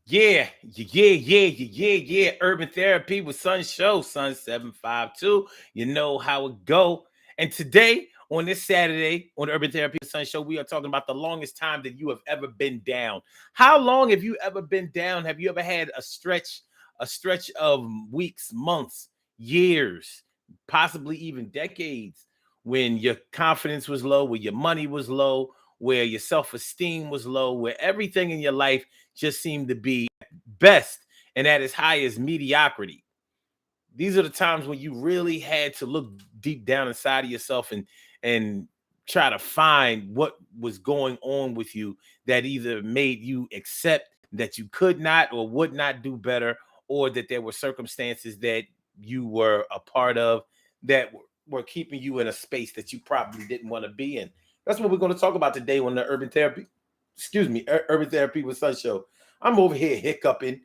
Yeah. Urban Therapy with Sun Show, Sun 752. You know how it go. And today, on this Saturday, on the Urban Therapy with Sun Show, we are talking about the longest time that you have ever been down. How long have you ever been down? Have you ever had a stretch of weeks, months, years, possibly even decades, when your confidence was low, where your money was low, where your self-esteem was low, where everything in your life just seemed to be best and at its highest mediocrity? These are the times when you really had to look deep down inside of yourself and try to find what was going on with you that either made you accept that you could not or would not do better, or that there were circumstances that you were a part of that were keeping you in a space that you probably didn't want to be in. That's what we're going to talk about today on the Urban Therapy with Sun Show. I'm over here hiccuping,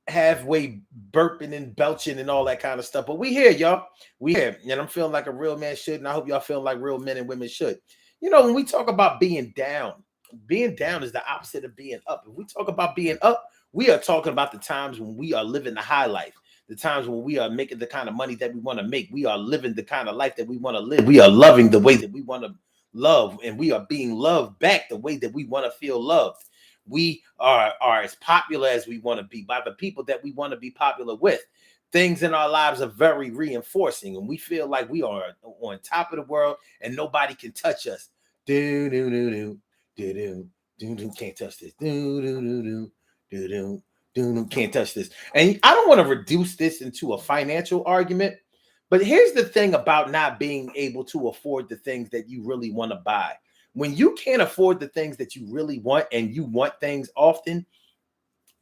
halfway burping and belching and all that kind of stuff. But we here, y'all. We here. And I'm feeling like a real man should. And I hope y'all feel like real men and women should. You know, when we talk about being down is the opposite of being up. If we talk about being up, we are talking about the times when we are living the high life, the times when we are making the kind of money that we want to make. We are living the kind of life that we want to live. We are loving the way that we want to love, and we are being loved back the way that we want to feel loved. We are as popular as we want to be by the people that we want to be popular with. Things in our lives are very reinforcing, and we feel like we are on top of the world and nobody can touch us. Do do do do do do do do. Can't touch this. Do do do do do do do. Can't touch this. And I don't want to reduce this into a financial argument, but here's the thing about not being able to afford the things that you really want to buy. When you can't afford the things that you really want and you want things often,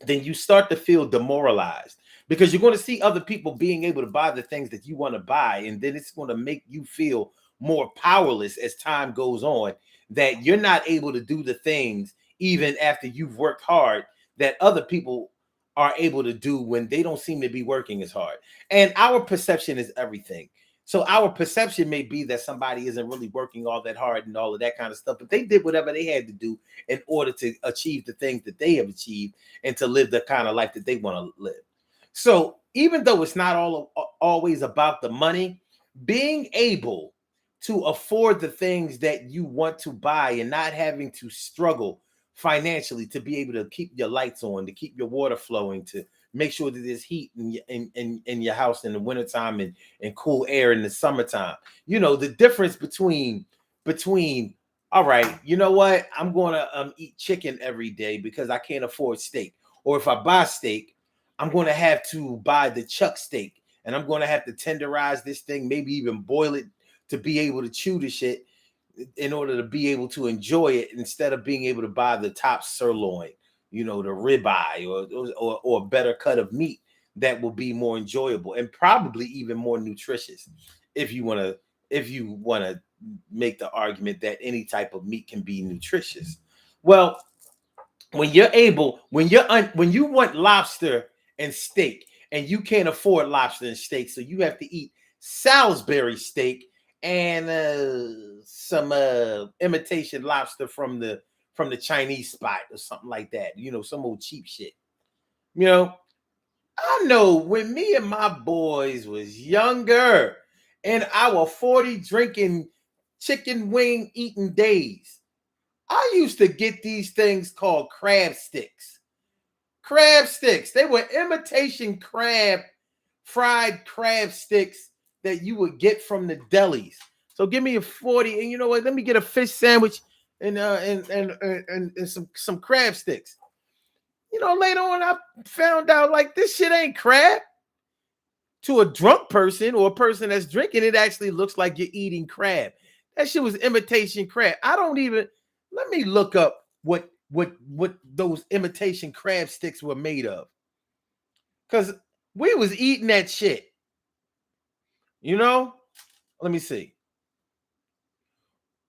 then you start to feel demoralized because you're going to see other people being able to buy the things that you want to buy. And then it's going to make you feel more powerless as time goes on, that you're not able to do the things even after you've worked hard that other people are able to do when they don't seem to be working as hard. And our perception is everything. So our perception may be that somebody isn't really working all that hard and all of that kind of stuff, but they did whatever they had to do in order to achieve the things that they have achieved and to live the kind of life that they want to live. So even though it's not always about the money, being able to afford the things that you want to buy and not having to struggle financially to be able to keep your lights on, to keep your water flowing, to make sure that there's heat in your house in the wintertime and cool air in the summertime. You know, the difference between all right, you know what? I'm going to eat chicken every day because I can't afford steak. Or if I buy steak, I'm going to have to buy the chuck steak and I'm going to have to tenderize this thing, maybe even boil it to be able to chew the shit in order to be able to enjoy it instead of being able to buy the top sirloin, you know, the ribeye or a better cut of meat that will be more enjoyable and probably even more nutritious if you want to make the argument that any type of meat can be nutritious. Well, when you want lobster and steak and you can't afford lobster and steak, so you have to eat Salisbury steak and some imitation lobster from the Chinese spot or something like that. You know, some old cheap shit. You know, I know when me and my boys was younger in our 40 drinking chicken wing eating days, I used to get these things called crab sticks. Crab sticks. They were imitation fried crab sticks that you would get from the delis. So give me a 40, and you know what? Let me get a fish sandwich and some crab sticks. You know, later on I found out like this shit ain't crab. To a drunk person or a person that's drinking, it actually looks like you're eating crab. That shit was imitation crab. I don't even let me look up what those imitation crab sticks were made of. Cause we was eating that shit. You know? Let me see.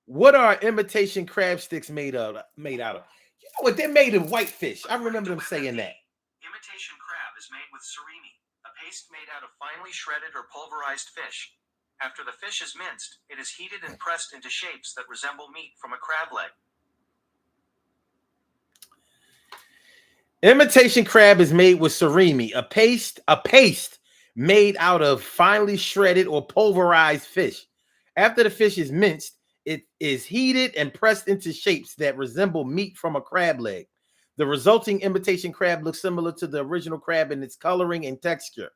What are imitation crab sticks made out of? You know what? They're made of whitefish. I remember them saying that. Imitation crab is made with surimi, a paste made out of finely shredded or pulverized fish. After the fish is minced, it is heated and pressed into shapes that resemble meat from a crab leg. Imitation crab is made with surimi, a paste made out of finely shredded or pulverized fish. After the fish is minced, it is heated and pressed into shapes that resemble meat from a crab leg. The resulting imitation crab looks similar to the original crab in its coloring and texture.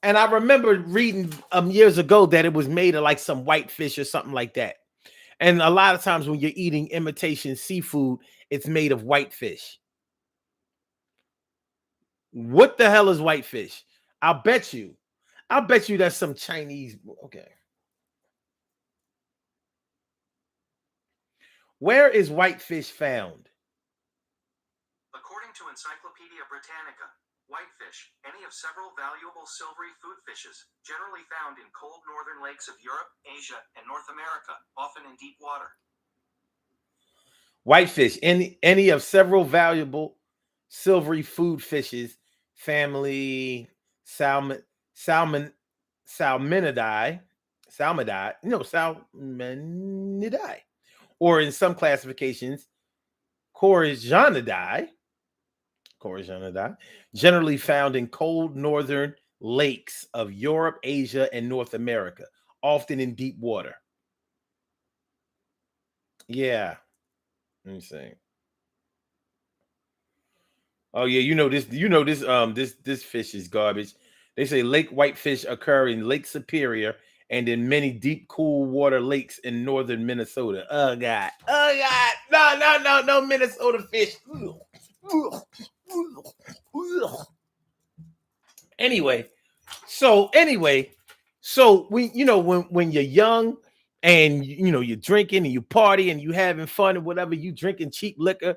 And I remember reading years ago that it was made of like some white fish or something like that. And a lot of times when you're eating imitation seafood, it's made of white fish. What the hell is whitefish? I'll bet you. I'll bet you that's some Chinese. Okay. Where is whitefish found? According to Encyclopedia Britannica, whitefish, any of several valuable silvery food fishes, generally found in cold northern lakes of Europe, Asia, and North America, often in deep water. Whitefish, any of several valuable silvery food fishes, family salmon salmonidae, salmonidae, or in some classifications, coragionidae, generally found in cold northern lakes of Europe, Asia, and North America, often in deep water. Yeah, let me see. Oh yeah, this. This fish is garbage. They say lake whitefish occur in Lake Superior and in many deep, cool water lakes in northern Minnesota. Oh God. Oh God. No, Minnesota fish. Anyway, so we, when you're young and you're drinking and you party and you having fun and whatever, you drinking cheap liquor,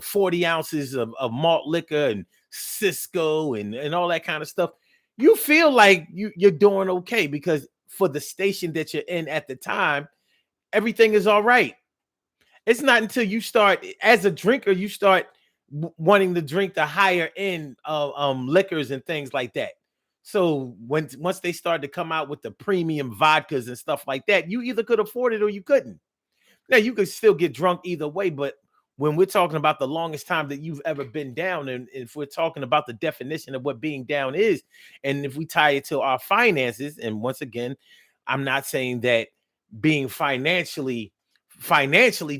40 ounces of malt liquor and Cisco and all that kind of stuff. You feel like you're doing okay because for the station that you're in at the time, everything is all right. It's not until you start as a drinker, you start wanting to drink the higher end of liquors and things like that. So once they started to come out with the premium vodkas and stuff like that, you either could afford it or you couldn't. Now you could still get drunk either way, but when we're talking about the longest time that you've ever been down, and if we're talking about the definition of what being down is, and if we tie it to our finances, and once again, I'm not saying that being financially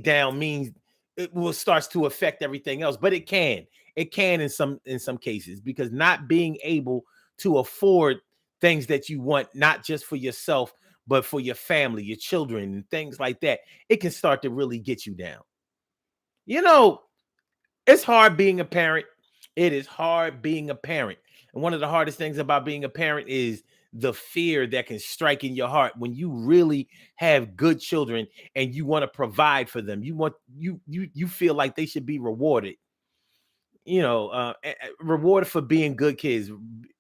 down means it will starts to affect everything else, but it can in some cases, because not being able to afford things that you want, not just for yourself but for your family, your children, and things like that, it can start to really get you down. You know, it's hard being a parent. It is hard being a parent. And one of the hardest things about being a parent is the fear that can strike in your heart when you really have good children and you want to provide for them. You feel like they should be rewarded. Rewarded for being good kids,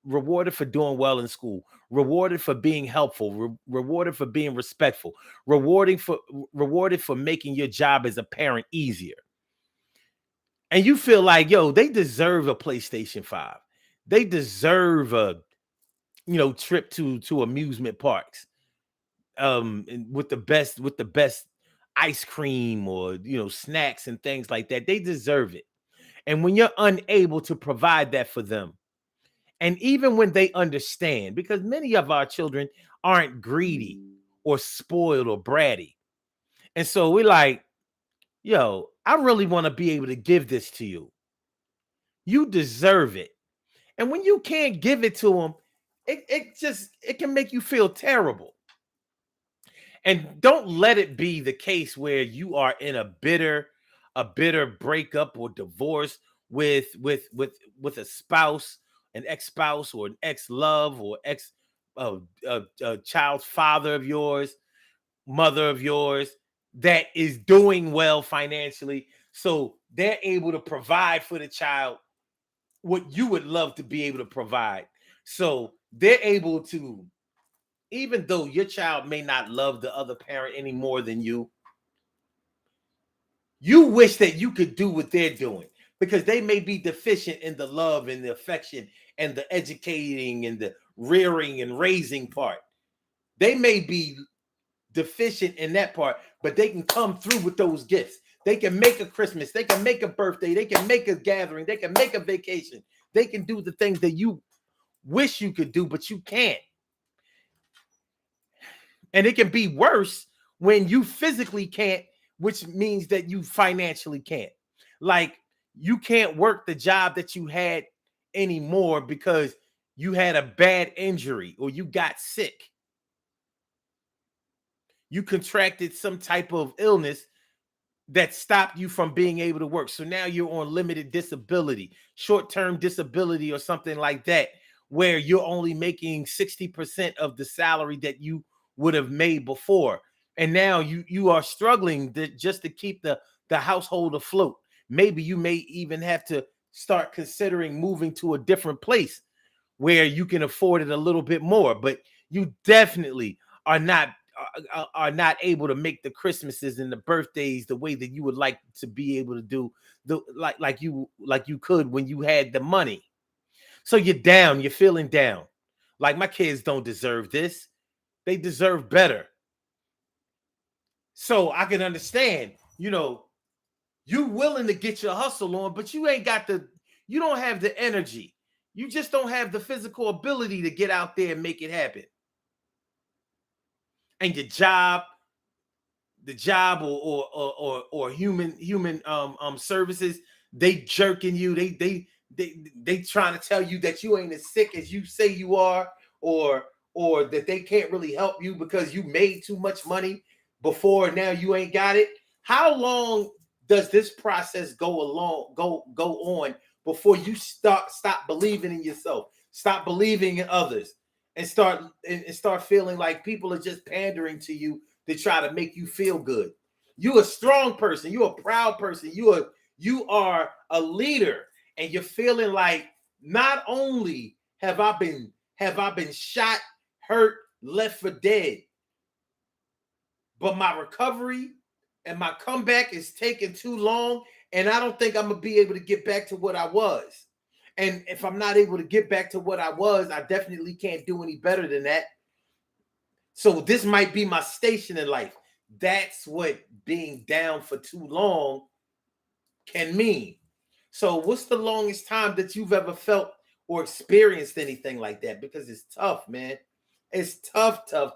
rewarded for doing well in school, rewarded for being helpful, rewarded for being respectful, rewarded for making your job as a parent easier. And you feel like, yo, they deserve a PlayStation 5. They deserve a trip to amusement parks. And with the best ice cream or snacks and things like that. They deserve it. And when you're unable to provide that for them, and even when they understand, because many of our children aren't greedy or spoiled or bratty. And so we're like, yo, I really want to be able to give this to you. You deserve it. And when you can't give it to them, it can make you feel terrible. And don't let it be the case where you are in a bitter breakup or divorce with a spouse, an ex-spouse or an ex-love or child's father of yours, mother of yours, that is doing well financially, so they're able to provide for the child what you would love to be able to provide. So they're able to, even though your child may not love the other parent any more than you wish that you could do what they're doing, because they may be deficient in the love and the affection and the educating and the rearing and raising part. They may be deficient in that part, but they can come through with those gifts. They can make a Christmas. They can make a birthday. They can make a gathering. They can make a vacation. They can do the things that you wish you could do, but you can't. And it can be worse when you physically can't, which means that you financially can't. Like, you can't work the job that you had anymore because you had a bad injury or you got sick. You contracted some type of illness that stopped you from being able to work. So now you're on limited disability, short-term disability or something like that, where you're only making 60% of the salary that you would have made before. And now you are struggling just to keep the household afloat. Maybe you may even have to start considering moving to a different place where you can afford it a little bit more, but you definitely are not able to make the Christmases and the birthdays the way that you would like to be able to do, like you could when you had the money. So you're down, you're feeling down. Like, my kids don't deserve this. They deserve better. So I can understand, you willing to get your hustle on, but you don't have the energy. You just don't have the physical ability to get out there and make it happen. And the job or human services, they jerking you. They trying to tell you that you ain't as sick as you say you are, or that they can't really help you because you made too much money before and now you ain't got it. How long does this process go on before you stop believing in yourself, stop believing in others, and start feeling like people are just pandering to you to try to make you feel good? You a strong person, you a proud person, you are a leader, and you're feeling like, not only have I been shot, hurt, left for dead, but my recovery and my comeback is taking too long, and I don't think I'm gonna be able to get back to what I was. And if I'm not able to get back to what I was, I definitely can't do any better than that. So this might be my station in life. That's what being down for too long can mean. So what's the longest time that you've ever felt or experienced anything like that? Because it's tough, man. It's tough. And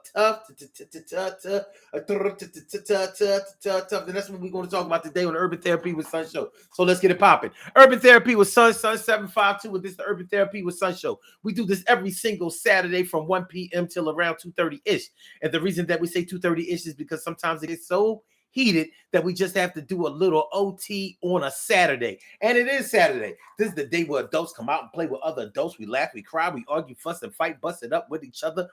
that's what we're going to talk about today on the Urban Therapy with Sun Show. So let's get it popping. Urban Therapy with Sun 752, and this is the Urban Therapy with Sun Show. We do this every single Saturday from 1 p.m. till around 2:30-ish. And the reason that we say 2:30-ish is because sometimes it gets so heated that we just have to do a little OT on a Saturday. And it is Saturday. This is the day where adults come out and play with other adults. We laugh, we cry, we argue, fuss, and fight, bust it up with each other.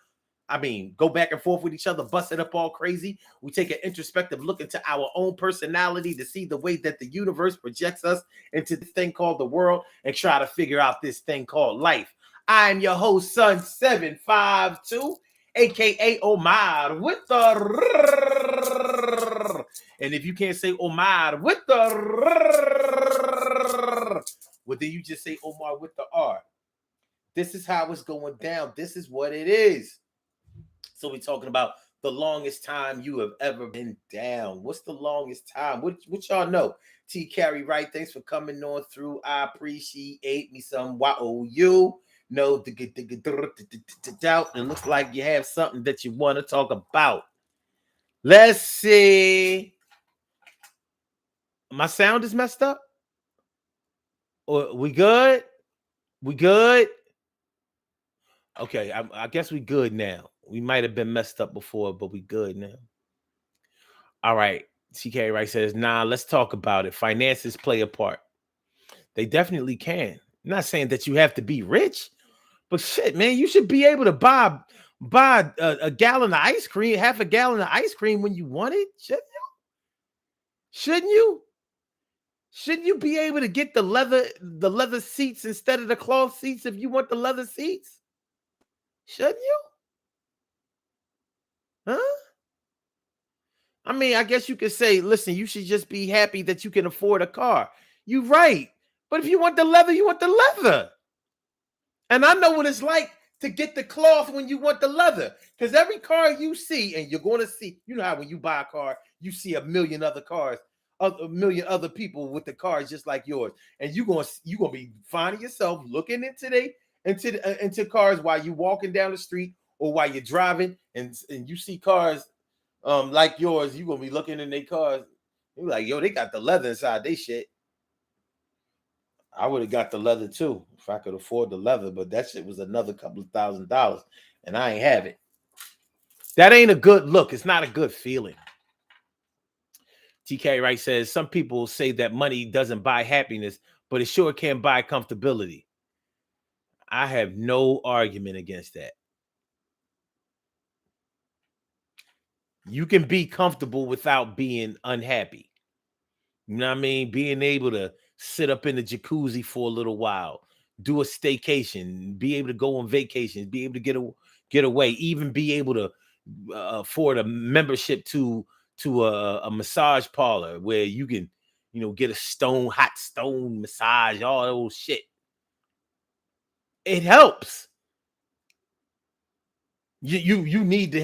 I mean, go back and forth with each other, bust it up all crazy. We take an introspective look into our own personality to see the way that the universe projects us into this thing called the world, and try to figure out this thing called life. I am your host, Sun 752, aka Omar with the. And if you can't say Omar with the, well, then you just say Omar with the R. This is how it's going down. This is what it is. So we're talking about the longest time you have ever been down. What's the longest time? What y'all know? T. Carey, right? Thanks for coming on through. I appreciate me some YOU. No, it looks like you have something that you want to talk about. Let's see. My sound is messed up? Or we good? We good? Okay, I guess we good now. We might have been messed up before, but we good now. All right. TK Wright says, nah, let's talk about it. Finances play a part. They definitely can. I'm not saying that you have to be rich, but shit, man, you should be able to buy a gallon of ice cream, half a gallon of ice cream when you want it. Shouldn't you? Shouldn't you be able to get the leather seats instead of the cloth seats if you want the leather seats? Shouldn't you? Huh? I mean, I guess you could say, listen, you should just be happy that you can afford a car. You're right. But if you want the leather, you want the leather. And I know what it's like to get the cloth when you want the leather. Because every car you see, and you're going to see, you know how when you buy a car, you see a million other cars. a million other people with the cars just like yours, and you gonna be finding yourself looking into cars while you walking down the street or while you're driving, and you see cars like yours. You gonna be looking in their cars. You're like, yo, they got the leather inside they shit. I would have got the leather too if I could afford the leather, but that shit was another couple of $1,000, and I ain't have it. That ain't a good look. It's not a good feeling. TK Wright says some people say that money doesn't buy happiness, but it sure can buy comfortability. I have no argument against that. You can be comfortable without being unhappy. You know what I mean? Being able to sit up in the jacuzzi for a little while, do a staycation, be able to go on vacations, be able to get away, even be able to afford a membership to a massage parlor where you can, get a hot stone massage, all those shit. It helps. You need to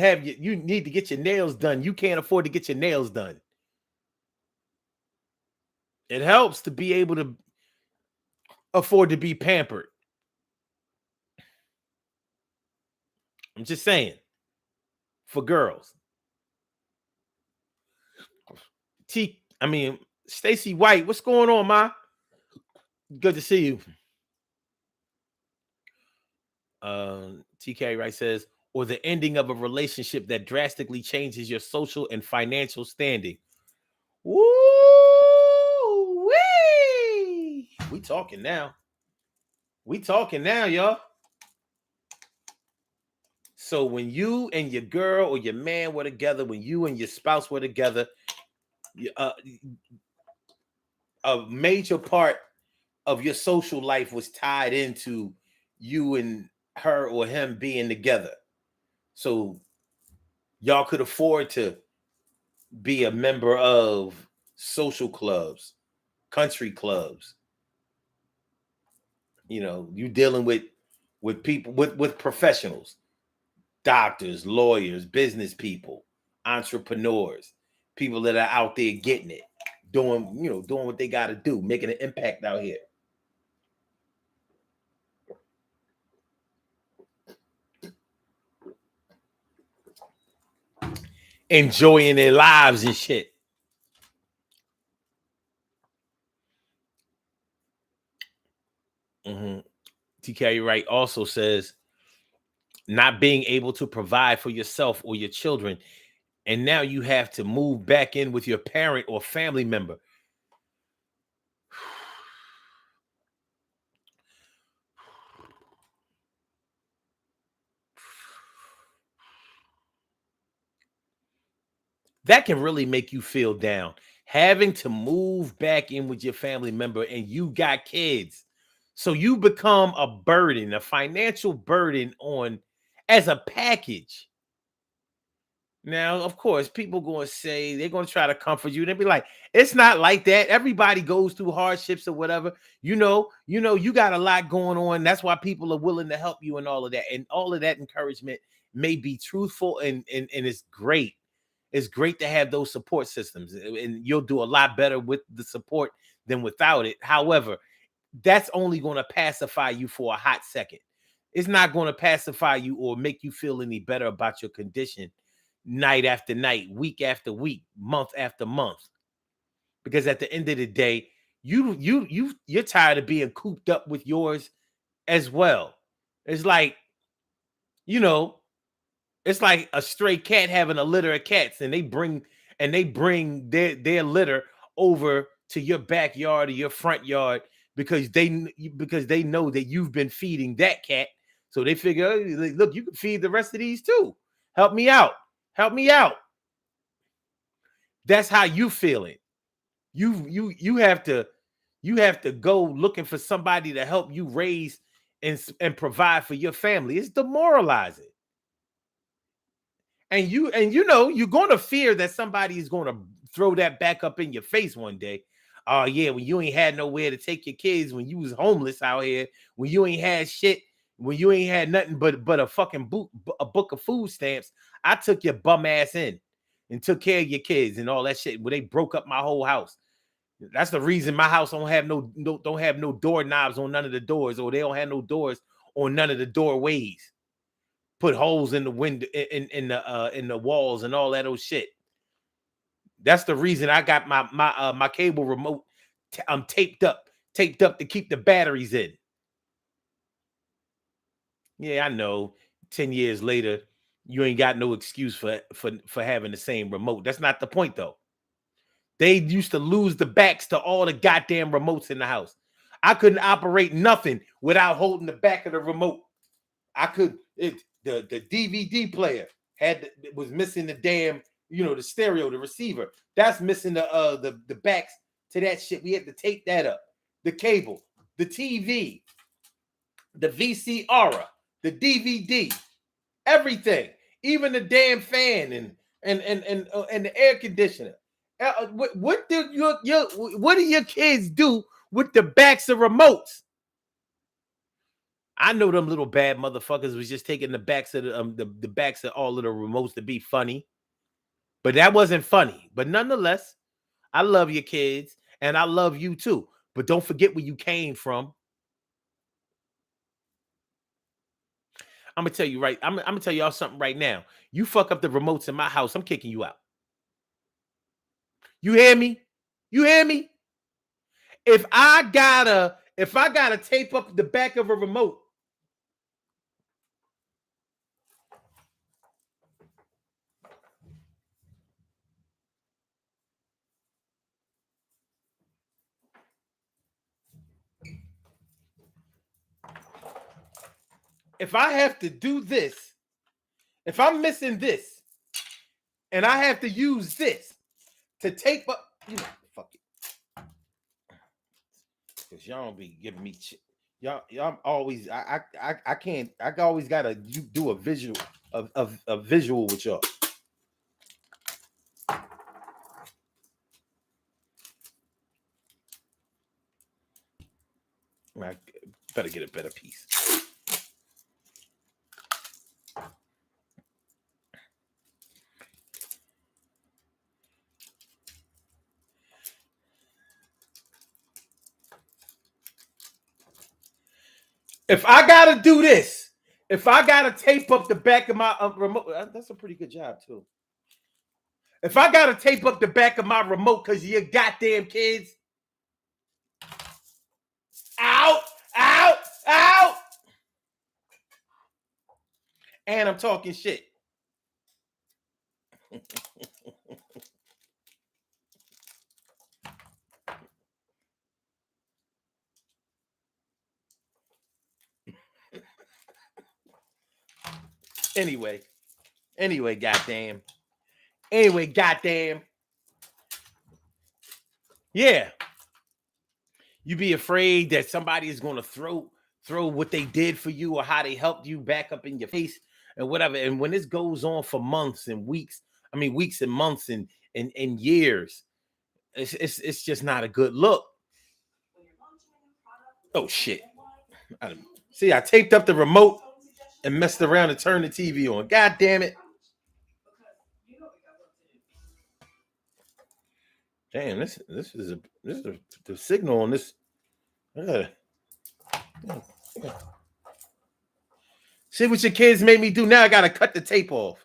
get your nails done. You can't afford to get your nails done. It helps to be able to afford to be pampered. I'm just saying. For girls. Stacy White, what's going on, Ma? Good to see you. TK Wright says, or the ending of a relationship that drastically changes your social and financial standing. Woo! We talking now. Y'all. So when you and your girl or your man were together, when you and your spouse were together, a major part of your social life was tied into you and her or him being together. So y'all could afford to be a member of social clubs, country clubs. You dealing with people, with professionals, doctors, lawyers, business people, entrepreneurs, people that are out there getting it, doing what they got to do, making an impact out here. Enjoying their lives and shit. TK Wright also says not being able to provide for yourself or your children, and now you have to move back in with your parent or family member. That can really make you feel down. Having to move back in with your family member and you got kids. So you become a burden, a financial burden as a package. Now, of course, people going to say, they're going to try to comfort you. They'll be like, it's not like that. Everybody goes through hardships or whatever. You got a lot going on. That's why people are willing to help you and all of that. And all of that encouragement may be truthful and it's great. It's great to have those support systems, and you'll do a lot better with the support than without it. However, that's only going to pacify you for a hot second. It's not going to pacify you or make you feel any better about your condition night after night, week after week, month after month. Because at the end of the day, you're tired of being cooped up with yours as well. It's like, it's like a stray cat having a litter of cats, and they bring their litter over to your backyard or your front yard because they know that you've been feeding that cat. So they figure, look, you can feed the rest of these too. Help me out. That's how you feeling. You have to go looking for somebody to help you raise and provide for your family. It's demoralizing. And you're going to fear that somebody is going to throw that back up in your face one day. Oh yeah, when you ain't had nowhere to take your kids, when you was homeless out here, when you ain't had shit, when you ain't had nothing but a fucking book of food stamps, I took your bum ass in. and took care of your kids and all that shit. Where they broke up my whole house. That's the reason my house don't have no doorknobs on none of the doors, or they don't have no doors on none of the doorways. Put holes in the window in the walls and all that old shit. That's the reason I got my cable remote taped up to keep the batteries in. Yeah, I know. 10 years later, you ain't got no excuse for having the same remote. That's not the point though. They used to lose the backs to all the goddamn remotes in the house. I couldn't operate nothing without holding the back of the remote. The DVD player was missing the damn, the stereo, the receiver. That's missing the backs to that shit. We had to tape that up. The cable, the TV, the VCR, the DVD, everything, even the damn fan and the air conditioner. What do your kids do with the backs of remotes? I know them little bad motherfuckers was just taking the backs of the backs of all of the remotes to be funny, but that wasn't funny. But nonetheless, I love your kids and I love you too. But don't forget where you came from. I'm gonna tell you right. I'm gonna tell y'all something right now. You fuck up the remotes in my house, I'm kicking you out. You hear me? You hear me? If I gotta tape up the back of a remote, if I have to do this, if I'm missing this, and I have to use this to tape up, fuck it. Because y'all don't be giving me shit. Y'all always, I can't, I always gotta do a visual, a visual with y'all. I better get a better piece. If I gotta do this, if I gotta tape up the back of my remote, that's a pretty good job too. If I gotta tape up the back of my remote because you goddamn kids, out, and I'm talking shit. Anyway, goddamn. Yeah. You be afraid that somebody is gonna throw what they did for you or how they helped you back up in your face and whatever. And when this goes on for months and weeks, weeks and months and years, it's just not a good look. Oh shit. I taped up the remote and messed around and turned the TV on. God damn it. Damn, this is the signal on this. See what your kids made me do. Now I gotta cut the tape off.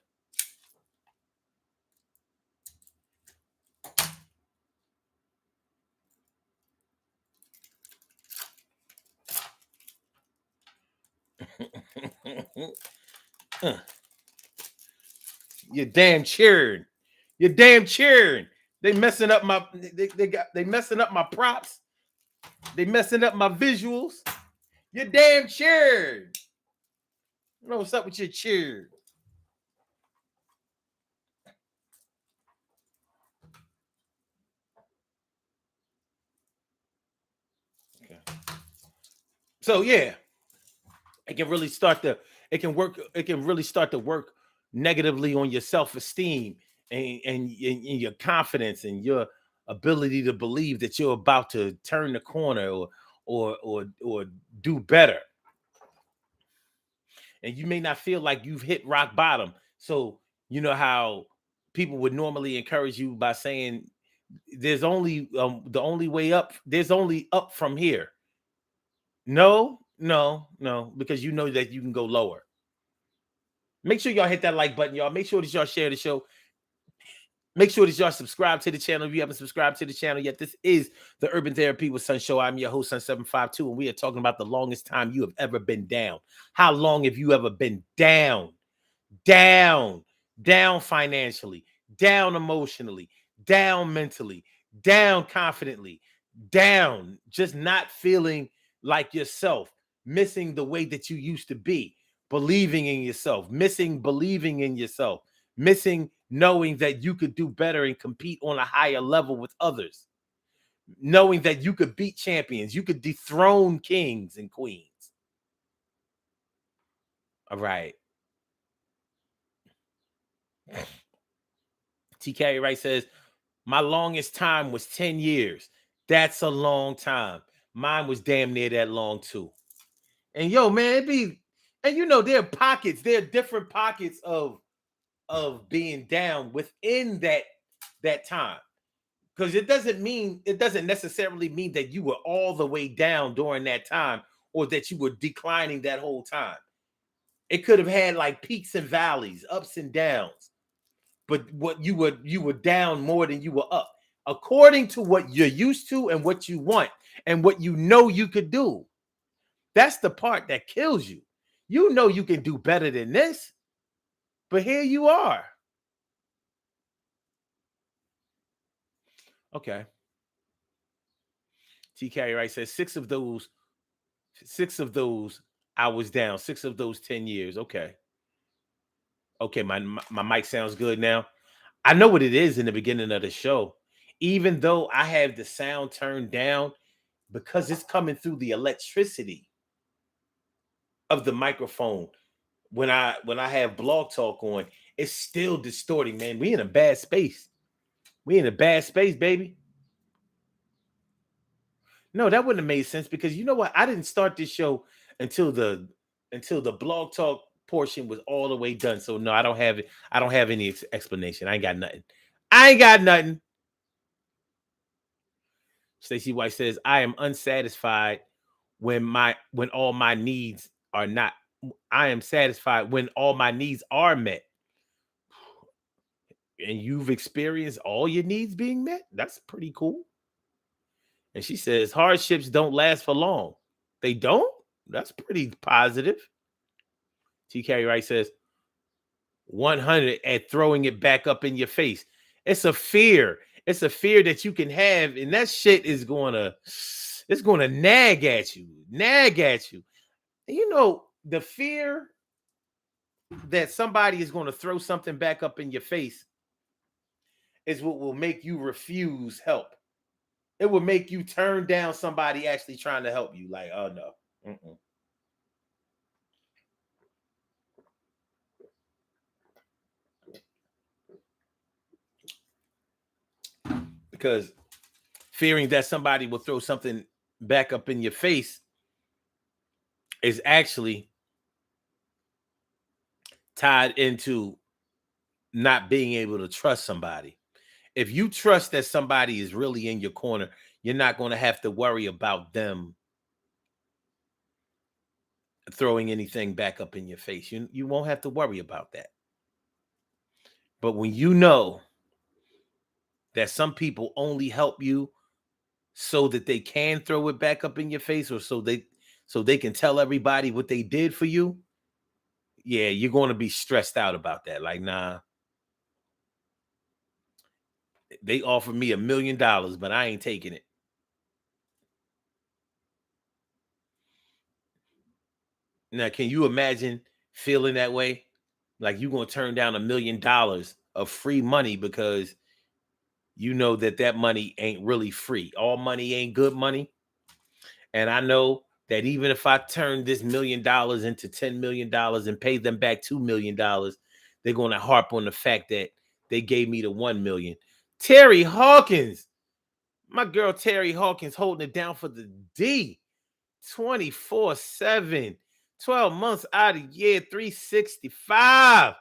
You're damn cheering. You're damn cheering. They messing up my they messing up my props. They messing up my visuals. You're damn cheering. I know what's up with your cheer. Okay. So yeah, it can really start to work negatively on your self-esteem and your confidence and your ability to believe that you're about to turn the corner or do better. And you may not feel like you've hit rock bottom. So you know how people would normally encourage you by saying there's only the only way up, there's only up from here. No, no, no, because you know that you can go lower. Make sure y'all hit that like button, y'all. Make sure that y'all share the show. Make sure that y'all subscribe to the channel if you haven't subscribed to the channel yet. This is the Urban Therapy with Sun Show. I'm your host, Sun752, and we are talking about the longest time you have ever been down. How long have you ever been down? Down financially, down emotionally, down mentally, down confidently, down just not feeling like yourself, missing the way that you used to be, believing in yourself, missing believing in yourself, missing knowing that you could do better and compete on a higher level with others, knowing that you could beat champions, you could dethrone kings and queens. All right. TK Wright says, my longest time was 10 years. That's a long time. Mine was damn near that long too. And yo, man, it be, and you know, there are pockets, there are different pockets of being down within that time. Because it doesn't necessarily mean that you were all the way down during that time or that you were declining that whole time. It could have had like peaks and valleys, ups and downs. But what you were down more than you were up, according to what you're used to and what you want and what you know you could do. That's the part that kills you. You know you can do better than this, but here you are. Okay. TK Wright says six of those I was down. 6 of those 10 years. Okay. Okay, my mic sounds good now. I know what it is in the beginning of the show. Even though I have the sound turned down, because it's coming through the electricity of the microphone. When I have Blog Talk on, it's still distorting, man. We in a bad space. We in a bad space, baby. No, that wouldn't have made sense because you know what? I didn't start this show until the Blog Talk portion was all the way done. So no, I don't have it. I don't have any explanation. I ain't got nothing. I ain't got nothing. Stacey White says, I am unsatisfied when all my needs are not. I am satisfied when all my needs are met. And you've experienced all your needs being met. That's pretty cool. And she says, hardships don't last for long. They don't? That's pretty positive. TK Wright says, 100 at throwing it back up in your face. It's a fear. It's a fear that you can have, and that shit is gonna nag at you. And you know, the fear that somebody is going to throw something back up in your face is what will make you refuse help. It will make you turn down somebody actually trying to help you. Like, oh no. Mm-mm. Because fearing that somebody will throw something back up in your face is actually tied into not being able to trust somebody. If you trust that somebody is really in your corner, you're not going to have to worry about them throwing anything back up in your face. You won't have to worry about that. But when you know that some people only help you so that they can throw it back up in your face, or so they can tell everybody what they did for you, yeah, you're going to be stressed out about that. Like, nah, they offered me $1 million, but I ain't taking it. Now, can you imagine feeling that way? Like you're going to turn down $1 million of free money because you know that money ain't really free. All money ain't good money. And I know that even if I turn this $1 million into $10 million and pay them back $2 million, they're going to harp on the fact that they gave me the 1 million. Terry Hawkins, my girl Terry Hawkins, holding it down for the D 24/7, 12 months out of year, 365.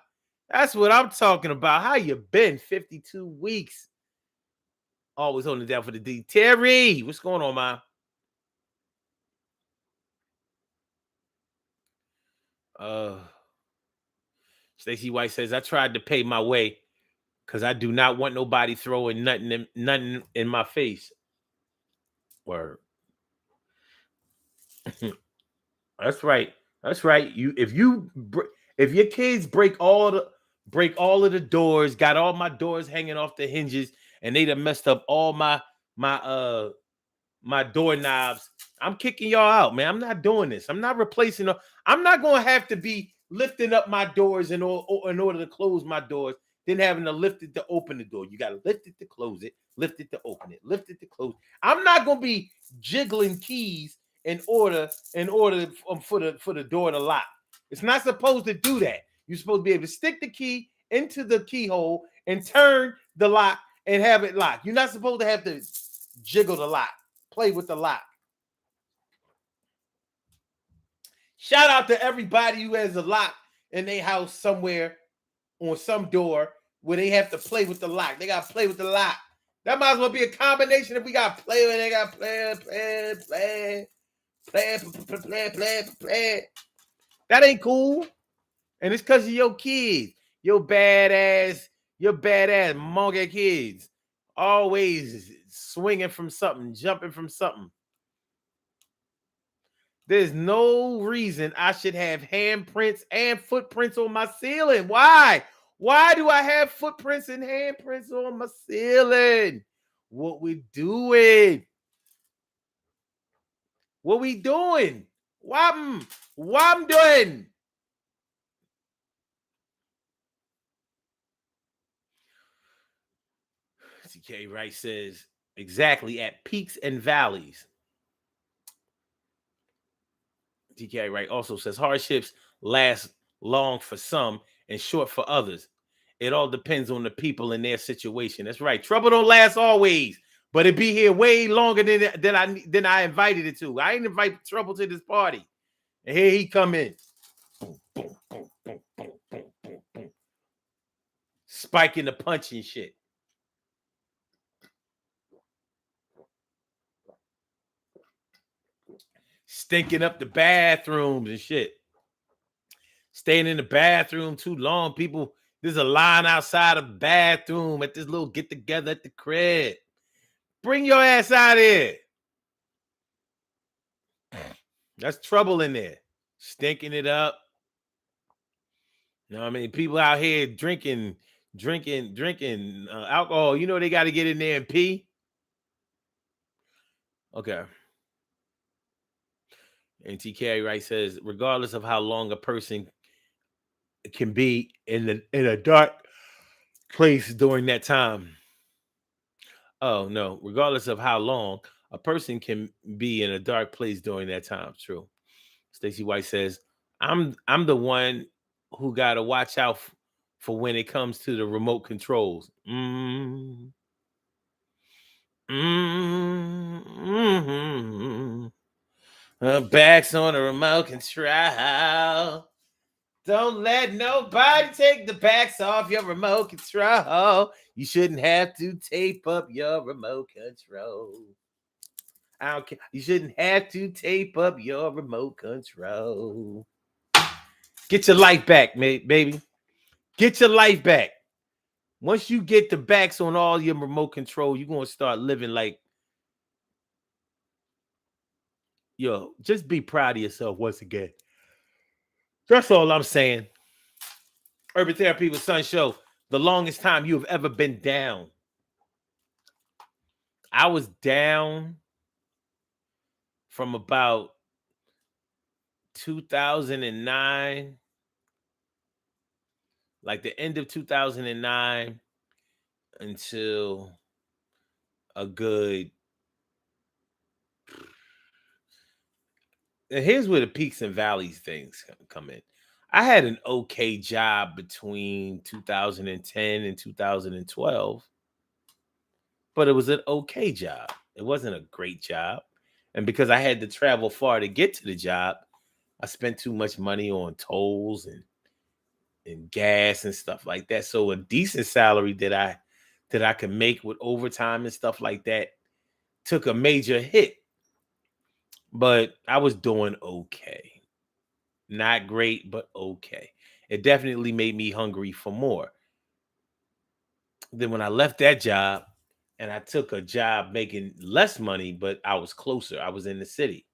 That's what I'm talking about. How you been? 52 weeks. Always holding it down for the D. Terry, what's going on, man? Stacey White says, I tried to pay my way because I do not want nobody throwing nothing in my face. Word. That's right. That's right. If your kids break all of the doors, got all my doors hanging off the hinges, and they done messed up all my my doorknobs, I'm kicking y'all out, man. I'm not doing this. I'm not replacing them. I'm not gonna have to be lifting up my doors in order to close my doors, then having to lift it to open the door. You gotta lift it to close it, lift it to open it, lift it to close. I'm not gonna be jiggling keys in order for the door to lock. It's not supposed to do that. You're supposed to be able to stick the key into the keyhole and turn the lock and have it locked. You're not supposed to have to jiggle the lock, play with the lock. Shout out to everybody who has a lock in their house somewhere on some door where they have to play with the lock. They got to play with the lock. That might as well be a combination if we got to play with it. They got to play. That ain't cool. And it's because of your kids. Your badass monkey kids. Always swinging from something, jumping from something. There's no reason I should have handprints and footprints on my ceiling. Why? Why do I have footprints and handprints on my ceiling? What we doing? What we doing? What I'm doing? TK Wright says, exactly, at peaks and valleys. TK Wright also says, hardships last long for some and short for others. It all depends on the people and their situation. That's right. Trouble don't last always, but it be here way longer than I invited it to. I ain't invite trouble to this party. And here he come in. Boom, boom, boom, boom, boom, boom, boom, boom. Spiking the punch and shit. Stinking up the bathrooms and shit. Staying in the bathroom too long. People, there's a line outside of the bathroom at this little get together at the crib. Bring your ass out here. That's trouble in there. Stinking it up. You know what I mean? People out here drinking alcohol. You know they got to get in there and pee. Okay. And TK Wright says, regardless of how long a person can be in a dark place during that time. Oh no, regardless of how long a person can be in a dark place during that time. True. Stacey White says, I'm the one who got to watch out for when it comes to the remote controls. Backs on the remote control. Don't let nobody take the backs off your remote control. You shouldn't have to tape up your remote control. I don't care. You shouldn't have to tape up your remote control. Get your life back, baby. Get your life back. Once you get the backs on all your remote control, you're going to start living like, yo, just be proud of yourself once again. That's all I'm saying. Urban Therapy with Sun Show. The longest time you have ever been down. I was down from about 2009, like the end of 2009 until a good. And here's where the peaks and valleys things come in. I had an okay job between 2010 and 2012, but it was an okay job. It wasn't a great job. And because I had to travel far to get to the job, I spent too much money on tolls and and gas and stuff like that. So a decent salary that I could make with overtime and stuff like that took a major hit. But I was doing okay. Not great, but okay. It definitely made me hungry for more. Then when I left that job and I took a job making less money, but I was closer. I was in the city.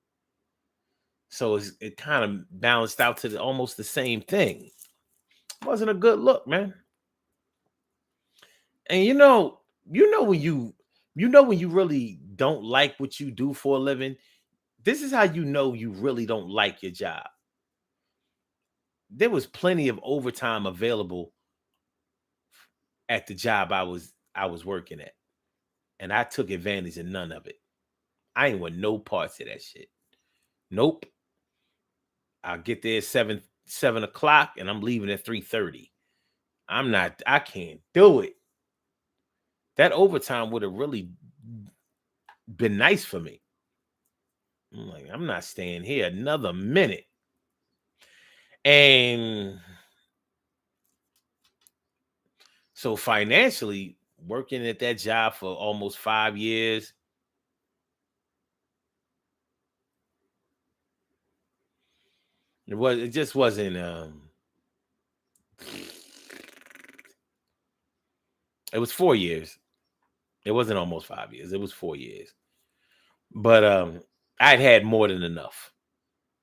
So it kind of balanced out to almost the same thing. It wasn't a good look, man. And when you really don't like what you do for a living, this is how you know you really don't like your job. There was plenty of overtime available at the job I was working at, and I took advantage of none of it. I ain't want no parts of that shit. Nope. I'll get there at 7 o'clock, and I'm leaving at 3:30. I can't do it. That overtime would have really been nice for me. I'm like, I'm not staying here another minute. And so financially, working at that job for almost 5 years, it just wasn't it was 4 years. It wasn't almost 5 years. It was 4 years. But I'd had more than enough.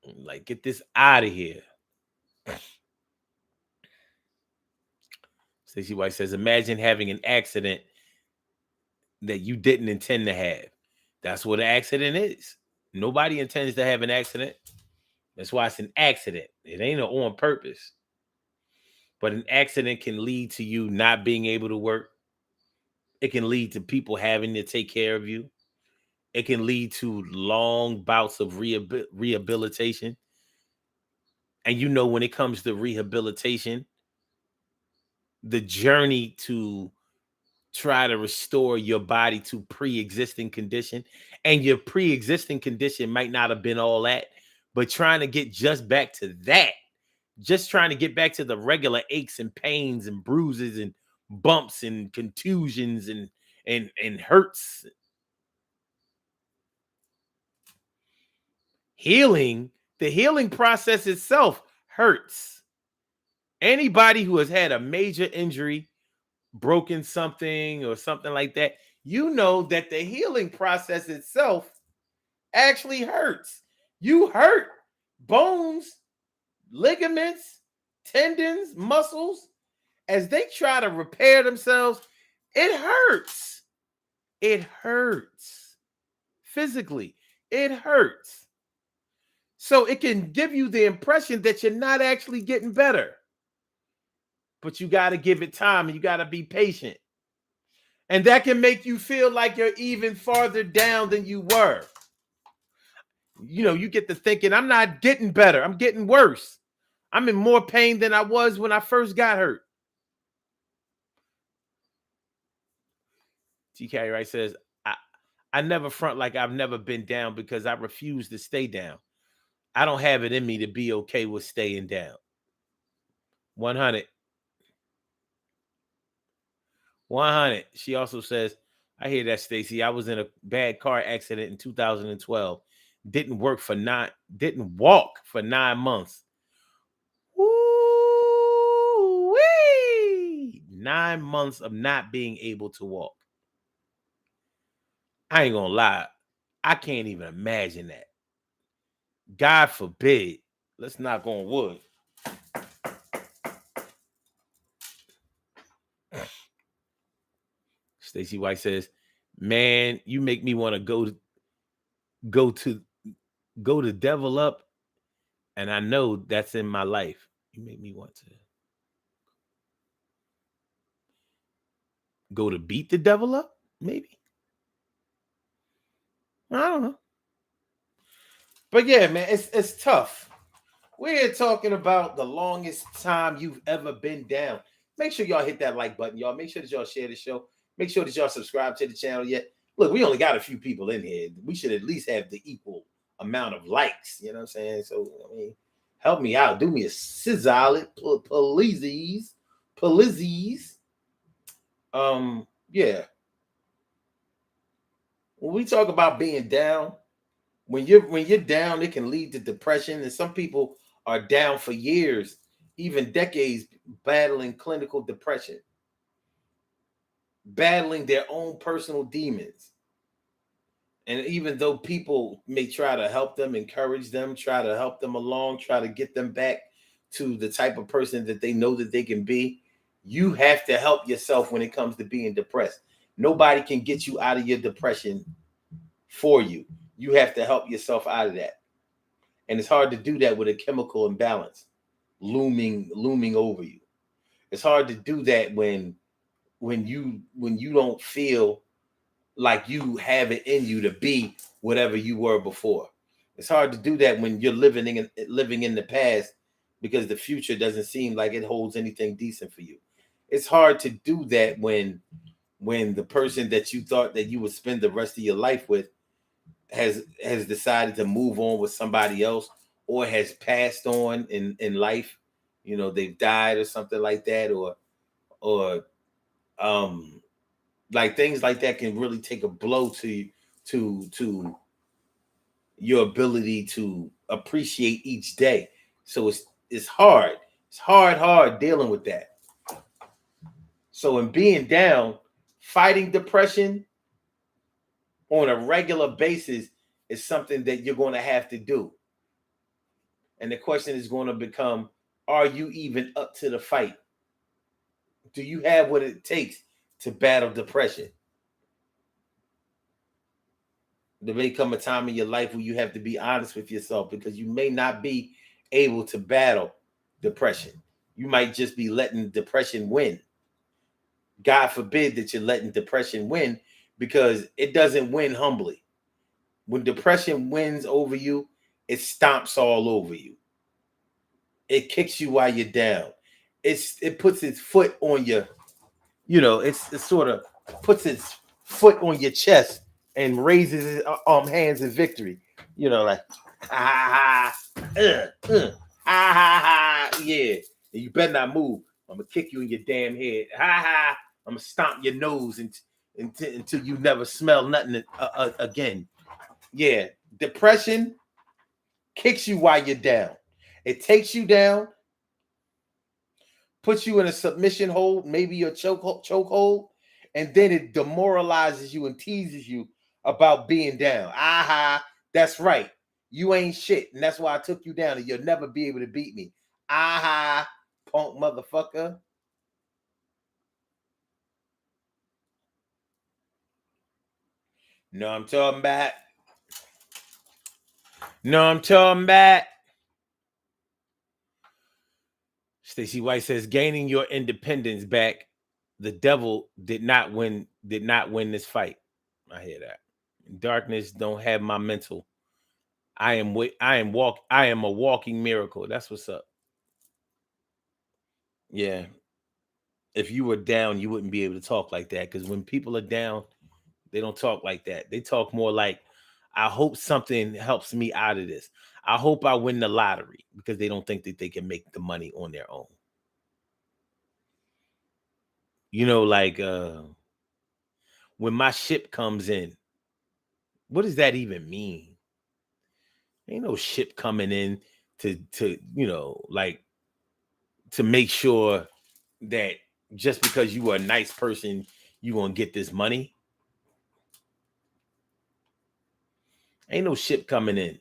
Like, get this out of here. Stacey White says, imagine having an accident that you didn't intend to have. That's what an accident is. Nobody intends to have an accident. That's why it's an accident. It ain't on purpose. But an accident can lead to you not being able to work. It can lead to people having to take care of you. It can lead to long bouts of rehabilitation. And when it comes to rehabilitation, the journey to try to restore your body to pre-existing condition, and your pre-existing condition might not have been all that, but trying to get just back to that, just trying to get back to the regular aches and pains and bruises and bumps and contusions and hurts. The healing process itself hurts. Anybody who has had a major injury, broken something or something like that, that the healing process itself actually hurts. You hurt bones, ligaments, tendons, muscles. As they try to repair themselves, it hurts. It hurts. Physically, it hurts. So it can give you the impression that you're not actually getting better. But you got to give it time and you got to be patient. And that can make you feel like you're even farther down than you were. You get to thinking, I'm not getting better. I'm getting worse. I'm in more pain than I was when I first got hurt. T. Carey Wright says, I never front like I've never been down because I refuse to stay down. I don't have it in me to be okay with staying down. 100. She also says, I hear that, Stacey. I was in a bad car accident in 2012. Didn't walk for 9 months. Woo-wee! 9 months of not being able to walk. I ain't gonna lie. I can't even imagine that. God forbid. Let's knock on wood. Stacey White says, man, you make me want to go to devil up. And I know that's in my life. You make me want to go to beat the devil up, maybe. I don't know. But yeah, man, it's tough. We're talking about the longest time you've ever been down. Make sure y'all hit that like button, y'all. Make sure that y'all share the show. Make sure that y'all subscribe to the channel yet. Look, we only got a few people in here. We should at least have the equal amount of likes. You know what I'm saying? So, Help me out. Do me a sizzle, please, please. Yeah. When we talk about being down, when you're down, it can lead to depression, and some people are down for years, even decades, battling clinical depression, battling their own personal demons. And even though people may try to help them, encourage them, try to help them along, try to get them back to the type of person that they know that they can be, you have to help yourself when it comes to being depressed. Nobody can get you out of your depression for you. You have to help yourself out of that. And it's hard to do that with a chemical imbalance looming over you. It's hard to do that when you don't feel like you have it in you to be whatever you were before. It's hard to do that when you're living in the past because the future doesn't seem like it holds anything decent for you. It's hard to do that when the person that you thought that you would spend the rest of your life with has decided to move on with somebody else or has passed on in life. They've died or something like that, or um like things like that can really take a blow to your ability to appreciate each day. So it's hard. It's hard dealing with that. So in being down, fighting depression on a regular basis is something that you're going to have to do. And the question is going to become, are you even up to the fight? Do you have what it takes to battle depression? There may come a time in your life where you have to be honest with yourself because you may not be able to battle depression. You might just be letting depression win. God forbid that you're letting depression win, because it doesn't win humbly. When depression wins over you, it stomps all over you. It kicks you while you're down. It puts its foot on your, it sort of puts its foot on your chest and raises its hands in victory. Like ha ha ha, ha ha ha, yeah. And you better not move. I'm gonna kick you in your damn head. Ha ha. I'm gonna stomp your nose until you never smell nothing again. Yeah, depression kicks you while you're down. It takes you down, puts you in a submission hold, maybe your choke hold, and then it demoralizes you and teases you about being down. Aha, that's right. You ain't shit, and that's why I took you down, and you'll never be able to beat me. Aha, punk motherfucker. No, I'm talking about. No, I'm talking about. Stacey White says, gaining your independence back. The devil did not win this fight. I hear that. Darkness don't have my mental. I am a walking miracle. That's what's up. Yeah. If you were down, you wouldn't be able to talk like that, because when people are down, they don't talk like that. They talk more like, I hope something helps me out of this. I hope I win the lottery, because they don't think that they can make the money on their own. Like when my ship comes in, what does that even mean? Ain't no ship coming in to like to make sure that just because you are a nice person, you gonna get this money. Ain't no ship coming in.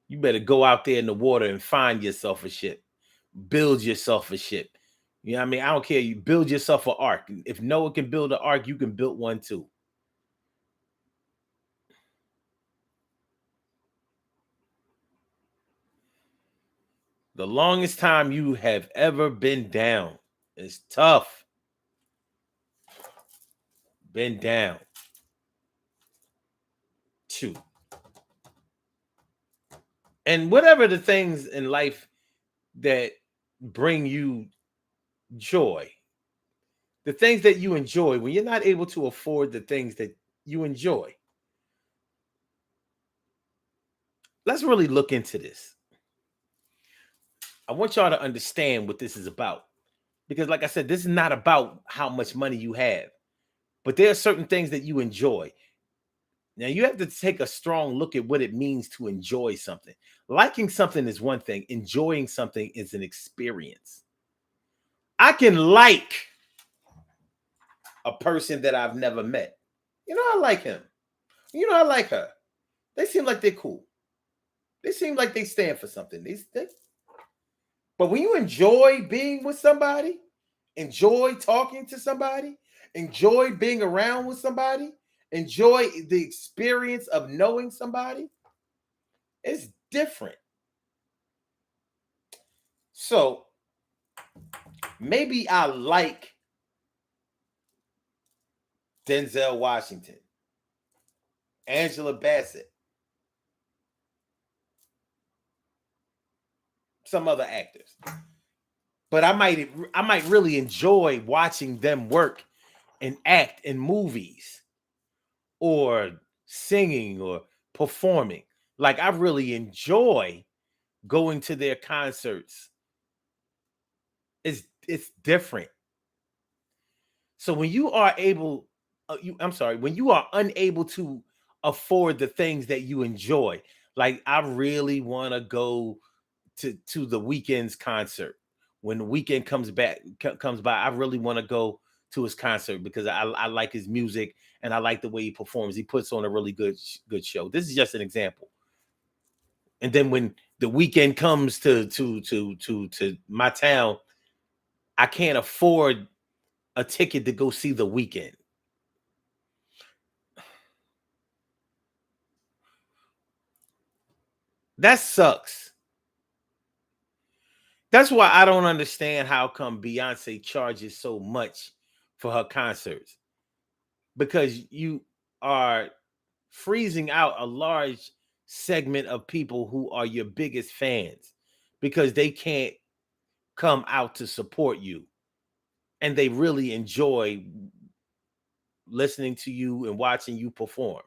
You better go out there in the water and find yourself a ship. Build yourself a ship. You know what I mean? I don't care. You build yourself an ark. If Noah can build an ark, you can build one too. The longest time you have ever been down is tough. Been down. Shoot. And whatever the things in life that bring you joy, the things that you enjoy, when you're not able to afford the things that you enjoy, let's really look into this. I want y'all to understand what this is about. Because, like I said, this is not about how much money you have, but there are certain things that you enjoy. Now, you have to take a strong look at what it means to enjoy something. Liking something is one thing, enjoying something is an experience. I can like a person that I've never met. I like him. I like her. They seem like they're cool. They seem like they stand for something. But when you enjoy being with somebody, enjoy talking to somebody, enjoy being around with somebody, enjoy the experience of knowing somebody, it's different. So maybe I like Denzel Washington, Angela Bassett, some other actors. But I might really enjoy watching them work and act in movies or singing or performing. Like I really enjoy going to their concerts. It's different. So when you are able, when you are unable to afford the things that you enjoy, like I really want to go to the Weekend's concert. When the Weekend comes by, I really want to go to his concert because I like his music and I like the way he performs. He puts on a really good show. This is just an example. And then when the Weekend comes to my town, I can't afford a ticket to go see the Weekend. That sucks. That's why I don't understand how come Beyonce charges so much for her concerts. Because you are freezing out a large segment of people who are your biggest fans because they can't come out to support you and they really enjoy listening to you and watching you perform.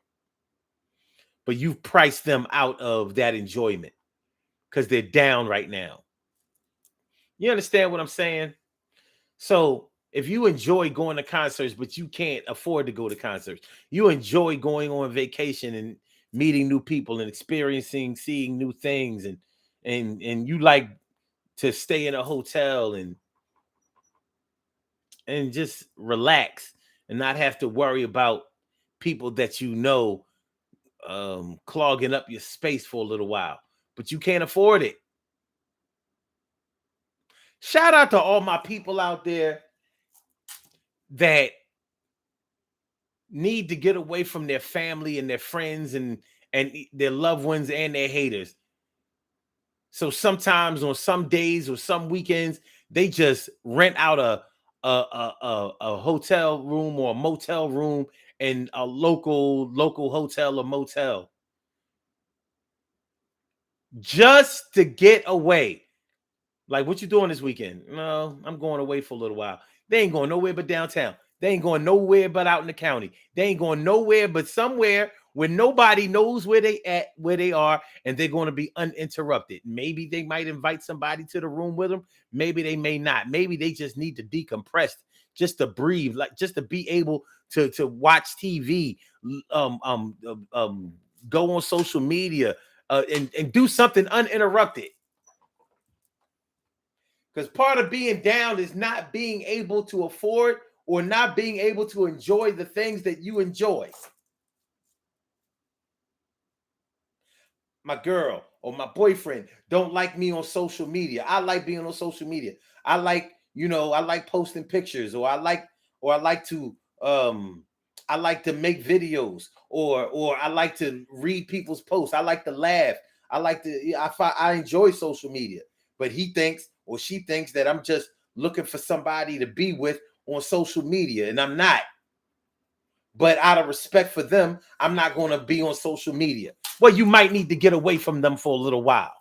But you've priced them out of that enjoyment because they're down right now. You understand what I'm saying? So if you enjoy going to concerts, but you can't afford to go to concerts, you enjoy going on vacation and meeting new people and seeing new things, and you like to stay in a hotel and just relax and not have to worry about people that clogging up your space for a little while, but you can't afford it. Shout out to all my people out there that need to get away from their family and their friends and their loved ones and their haters. So sometimes on some days or some weekends, they just rent out a hotel room or a motel room in a local hotel or motel just to get away. Like, what you doing this weekend? No, I'm going away for a little while. They ain't going nowhere but downtown. They ain't going nowhere but out in the county. They ain't going nowhere but somewhere where nobody knows where they are, and they're going to be uninterrupted. Maybe they might invite somebody to the room with them. Maybe they may not. Maybe they just need to decompress, just to breathe, like just to be able to watch TV, um, um, go on social media, and do something uninterrupted. Because part of being down is not being able to afford or not being able to enjoy the things that you enjoy. My girl or my boyfriend don't like me on social media. I like being on social media. I like posting pictures, I like to make videos, or I like to read people's posts. I like to laugh. I enjoy social media. But he thinks or she thinks that I'm just looking for somebody to be with on social media, and I'm not. But out of respect for them, I'm not going to be on social media. Well, you might need to get away from them for a little while.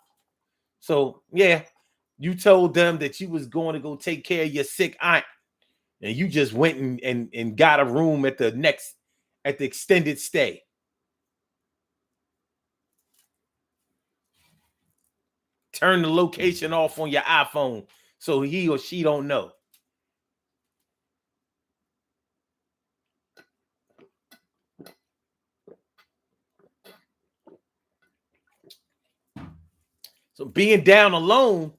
So, yeah, you told them that you was going to go take care of your sick aunt, and you just went and got a room at the extended stay. turn the location off on your iPhone so he or she don't know. So being down alone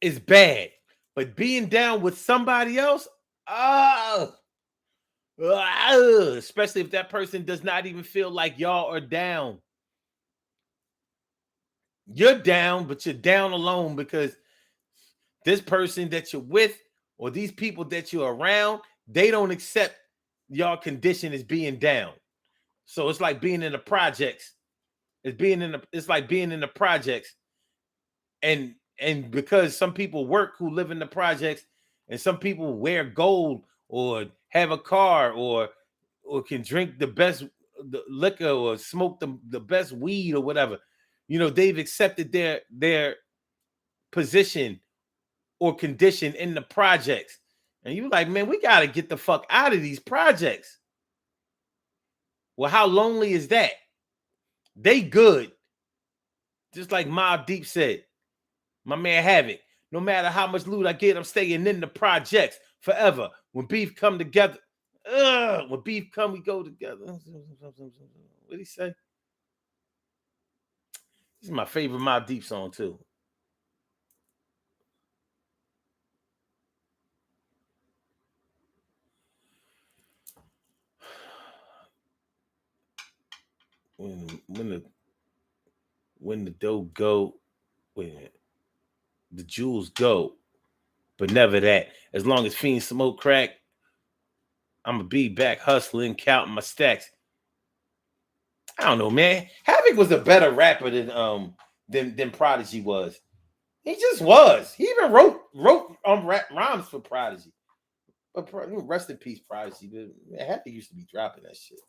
is bad, but being down with somebody else, especially if that person does not even feel like y'all are down. You're down, but you're down alone because this person that you're with or these people that you're around, they don't accept y'all condition as being down. So it's like being in the projects. It's like being in the projects. And because some people work who live in the projects and some people wear gold or have a car or can drink the liquor or smoke the best weed or whatever, they've accepted their position or condition in the projects. And you like, man, we got to get the fuck out of these projects. Well, how lonely is that? They good. Just like Mobb Deep said, my man Havoc. No matter how much loot I get, I'm staying in the projects forever. When beef come together, when beef come, we go together. What did he say? This is my favorite Mobb Deep song too. When the dough go, the jewels go, but never that. As long as fiends smoke crack, I'ma be back hustling, counting my stacks. I don't know, man. Havoc was a better rapper than Prodigy was. He just was. He even wrote rhymes for Prodigy. But rest in peace, Prodigy. Man, Havoc used to be dropping that shit.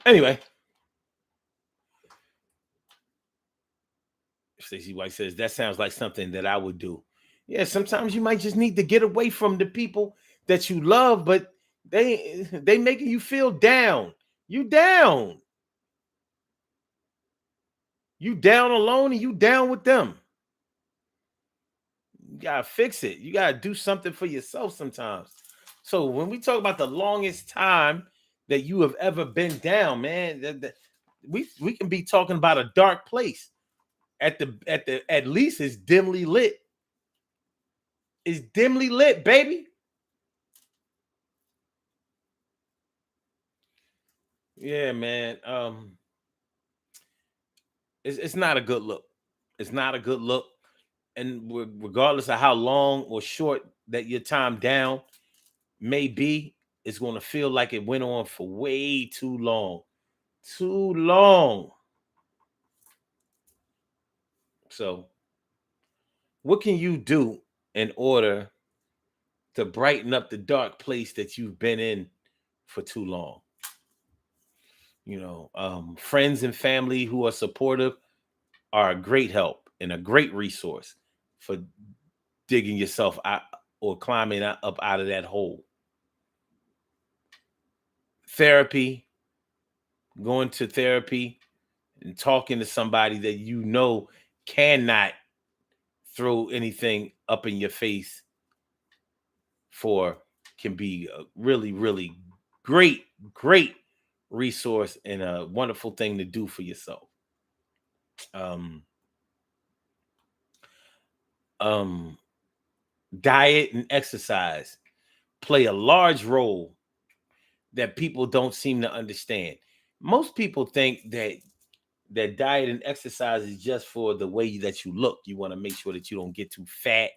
Anyway, Stacey White says that sounds like something that I would do. Yeah, sometimes you might just need to get away from the people that you love, but they making you feel down. You down. You down alone and you down with them. You gotta fix it. You gotta do something for yourself sometimes. So when we talk about the longest time that you have ever been down, man, we can be talking about a dark place. At least it's dimly lit. It's dimly lit, baby. Yeah, man. It's not a good look. It's not a good look. And regardless of how long or short that your time down may be, it's going to feel like it went on for way too long. Too long. So, what can you do in order to brighten up the dark place that you've been in for too long? Friends and family who are supportive are a great help and a great resource for digging yourself out or climbing up out of that hole. Therapy, going to therapy and talking to somebody that cannot throw anything up in your face for can be a really, really great, great resource and a wonderful thing to do for yourself. Diet and exercise play a large role that people don't seem to understand. Most people think that diet and exercise is just for the way that you look. You want to make sure that you don't get too fat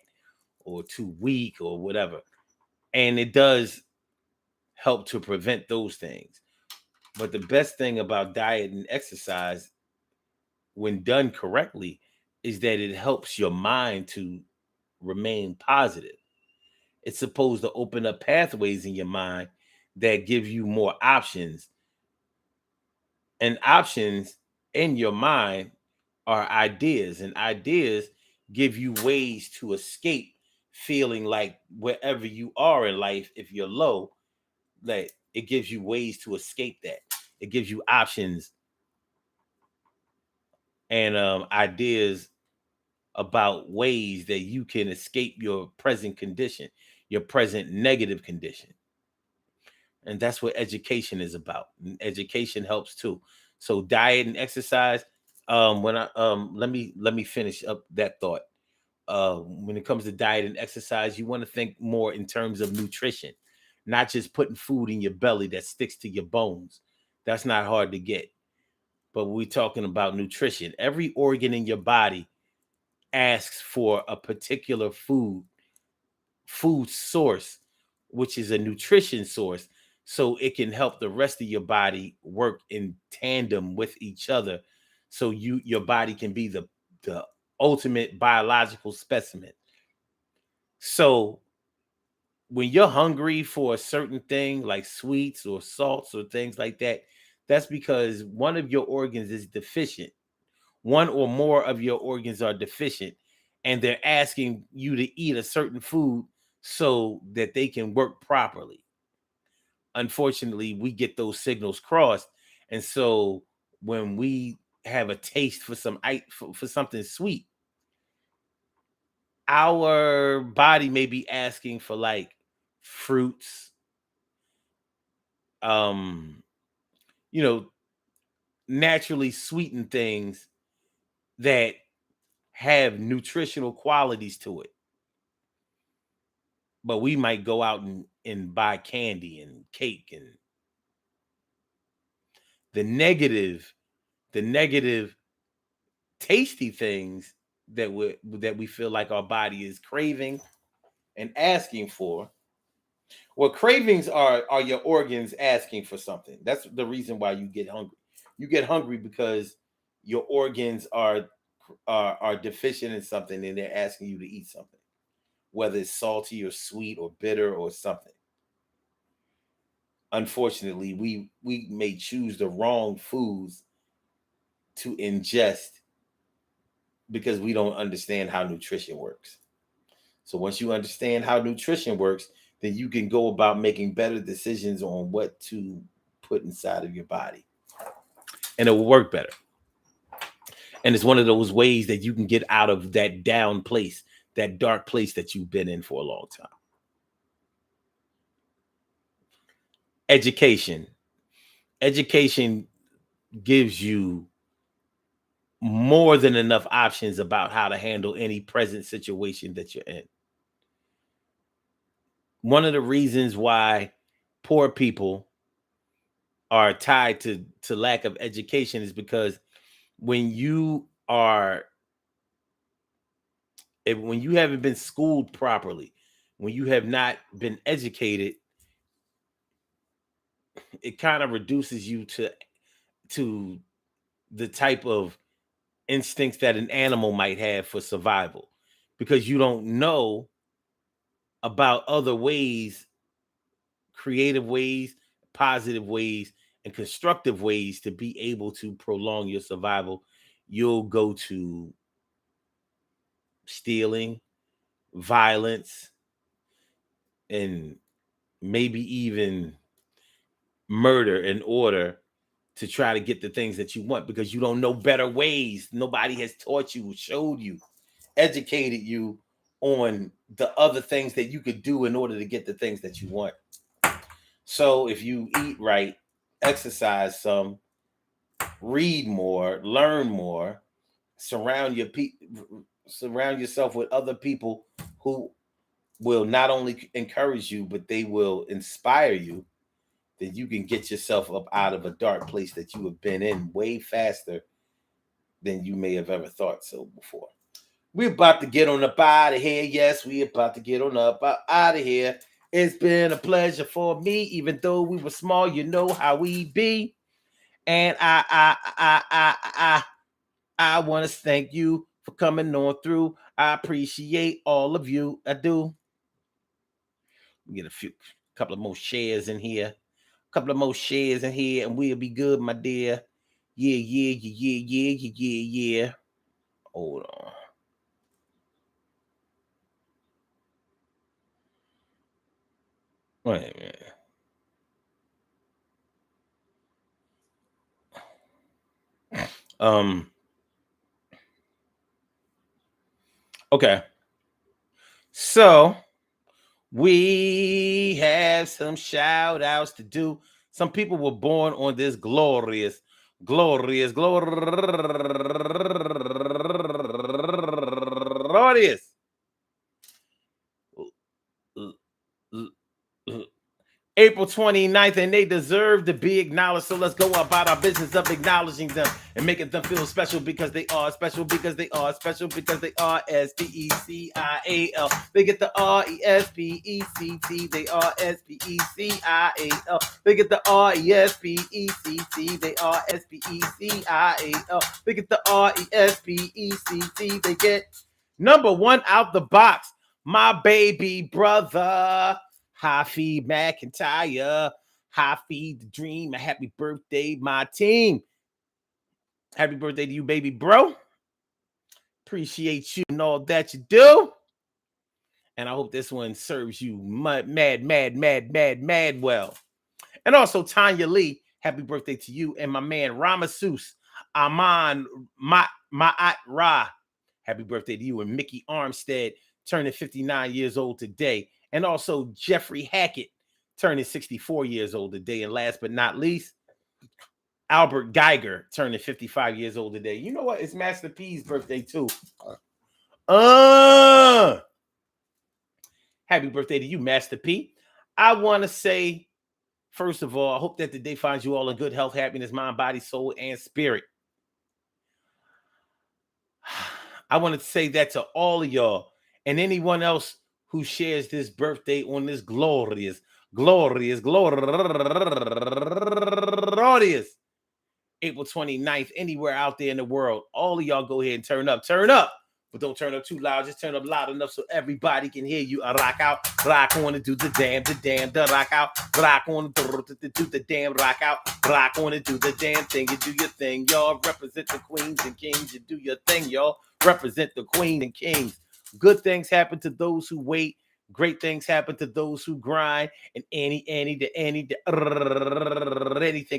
or too weak or whatever. And it does help to prevent those things. But the best thing about diet and exercise, when done correctly, is that it helps your mind to remain positive. It's supposed to open up pathways in your mind that give you more options. And options in your mind are ideas, and ideas give you ways to escape feeling like wherever you are in life, if you're low, that it gives you ways to escape that. It gives you options and ideas about ways that you can escape your present condition, your present negative condition. And that's what education is about. And education helps too. So diet and exercise. When I let me finish up that thought. When it comes to diet and exercise, you want to think more in terms of nutrition, not just putting food in your belly that sticks to your bones. That's not hard to get. But we're talking about nutrition. Every organ in your body asks for a particular food source, which is a nutrition source, so it can help the rest of your body work in tandem with each other, so your body can be the ultimate biological specimen. So when you're hungry for a certain thing like sweets or salts or things like that, that's because one of your organs is deficient. One or more of your organs are deficient, and they're asking you to eat a certain food so that they can work properly. Unfortunately, we get those signals crossed, and so when we have a taste for for something sweet, our body may be asking for like fruits, um, you know, naturally sweetened things that have nutritional qualities to it. But we might go out and buy candy and cake and the negative, the negative tasty things that we feel like our body is craving and asking for. Well, cravings are your organs asking for something. That's the reason why you get hungry. You get hungry because your organs are deficient in something and they're asking you to eat something, whether it's salty or sweet or bitter or something. Unfortunately, we may choose the wrong foods to ingest because we don't understand how nutrition works. So once you understand how nutrition works, then you can go about making better decisions on what to put inside of your body, and it will work better. And it's one of those ways that you can get out of that down place, that dark place that you've been in for a long time. Education. Education gives you more than enough options about how to handle any present situation that you're in. One of the reasons why poor people are tied to lack of education is because when you are when you haven't been schooled properly, when you have not been educated, it kind of reduces you to the type of instincts that an animal might have for survival, because you don't know about other ways, creative ways, positive ways, and constructive ways to be able to prolong your survival. You'll go to stealing, violence, and maybe even murder in order to try to get the things that you want, because you don't know better ways. Nobody has taught you, showed you, educated you on the other things that you could do in order to get the things that you want. So if you eat right, exercise some, read more, learn more, surround yourself with other people who will not only encourage you, but they will inspire you, then you can get yourself up out of a dark place that you have been in way faster than you may have ever thought so before. We're about to get on up out of here. Yes, we're about to get on up out of here. It's been a pleasure for me, even though we were small. You know how we be, and I want to thank you for coming on through. I appreciate all of you. I do. We get couple of more shares in here. Couple of more shares in here, and we'll be good, my dear. Yeah, yeah, yeah, yeah, yeah, yeah, yeah. Hold on. Wait a minute. Okay. So we have some shout outs to do. Some people were born on this glorious, glorious, glorious April 29th, and they deserve to be acknowledged. So let's go about our business of acknowledging them and making them feel special because they are special, because they are special, because they are SPECIAL. They get the RESPECT. They are SPECIAL. They get the RESPECT. They are SPECIAL. They get the RESPECT. They get number one out the box. My baby brother, Hafi McIntyre. Hafi the dream. A happy birthday, my team. Happy birthday to you, baby bro. Appreciate you and all that you do. And I hope this one serves you mad well. And also Tanya Lee, happy birthday to you. And my man Ramasus Aman Ma'at Ra. Happy birthday to you. And Mickey Armstead turning 59 years old today. And also Jeffrey Hackett turning 64 years old today. And last but not least, Albert Geiger turning 55 years old today. You know what? It's Master P's birthday too. Happy birthday to you, Master P. I want to say, first of all, I hope that the day finds you all in good health, happiness, mind, body, soul, and spirit. I want to say that to all of y'all and anyone else who shares this birthday on this glorious April 29th, anywhere out there in the world. All of y'all go ahead and turn up. But don't turn up too loud. Just turn up loud enough so everybody can hear you. Rock out, rock on and do the damn, the rock out, rock on and do the damn, rock out, rock on and do the damn thing. You do your thing, y'all. Represent the queens and kings. You do your thing, y'all. Represent the queen and kings. Good things happen to those who wait. Great things happen to those who grind, and anything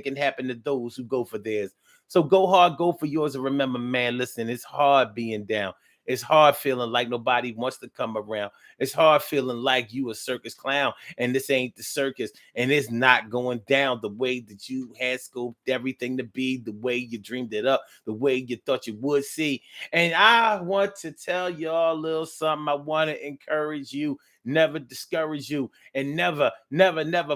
can happen to those who go for theirs. So go hard, go for yours, and remember, man, listen, it's hard being down. It's hard feeling like nobody wants to come around. It's hard feeling like you a circus clown and this ain't the circus and it's not going down the way that you had scoped everything to be, the way you dreamed it up, the way you thought you would see. And I want to tell y'all a little something. I want to encourage you, never discourage you, and never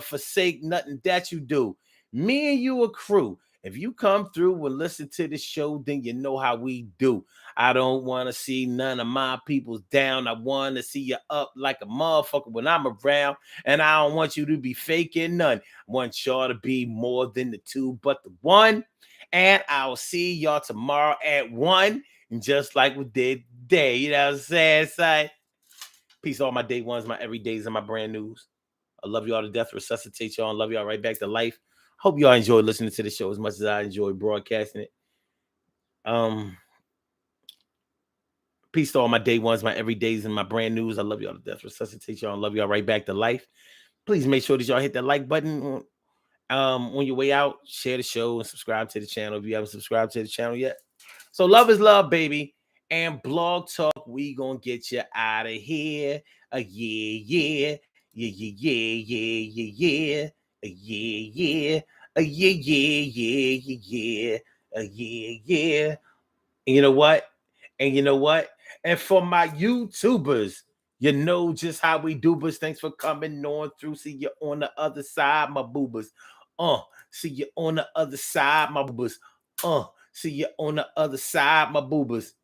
forsake nothing that you do. Me and you a crew. If you come through and listen to the show, then you know how we do. I don't want to see none of my peoples down. I want to see you up like a motherfucker when I'm around. And I don't want you to be faking none. I want y'all to be more than the two, but the one. And I'll see y'all tomorrow at 1. And just like we did today, you know what I'm saying? Son? Peace to all my day ones, my everydays, and my brand news. I love y'all to death, resuscitate y'all, and love y'all right back to life. Hope y'all enjoy listening to the show as much as I enjoy broadcasting it. Peace to all my day ones, my everydays, and my brand news. I love y'all to death, resuscitate y'all, and love y'all right back to life. Please make sure that y'all hit that like button on your way out. Share the show and subscribe to the channel if you haven't subscribed to the channel yet. So love is love, baby. And Blog Talk, we gonna get you out of here. Yeah. And you know what? And for my YouTubers, you know just how we do, but thanks for coming on through. See you on the other side, my boobers. See you on the other side, my boobers. See you on the other side, my boobers.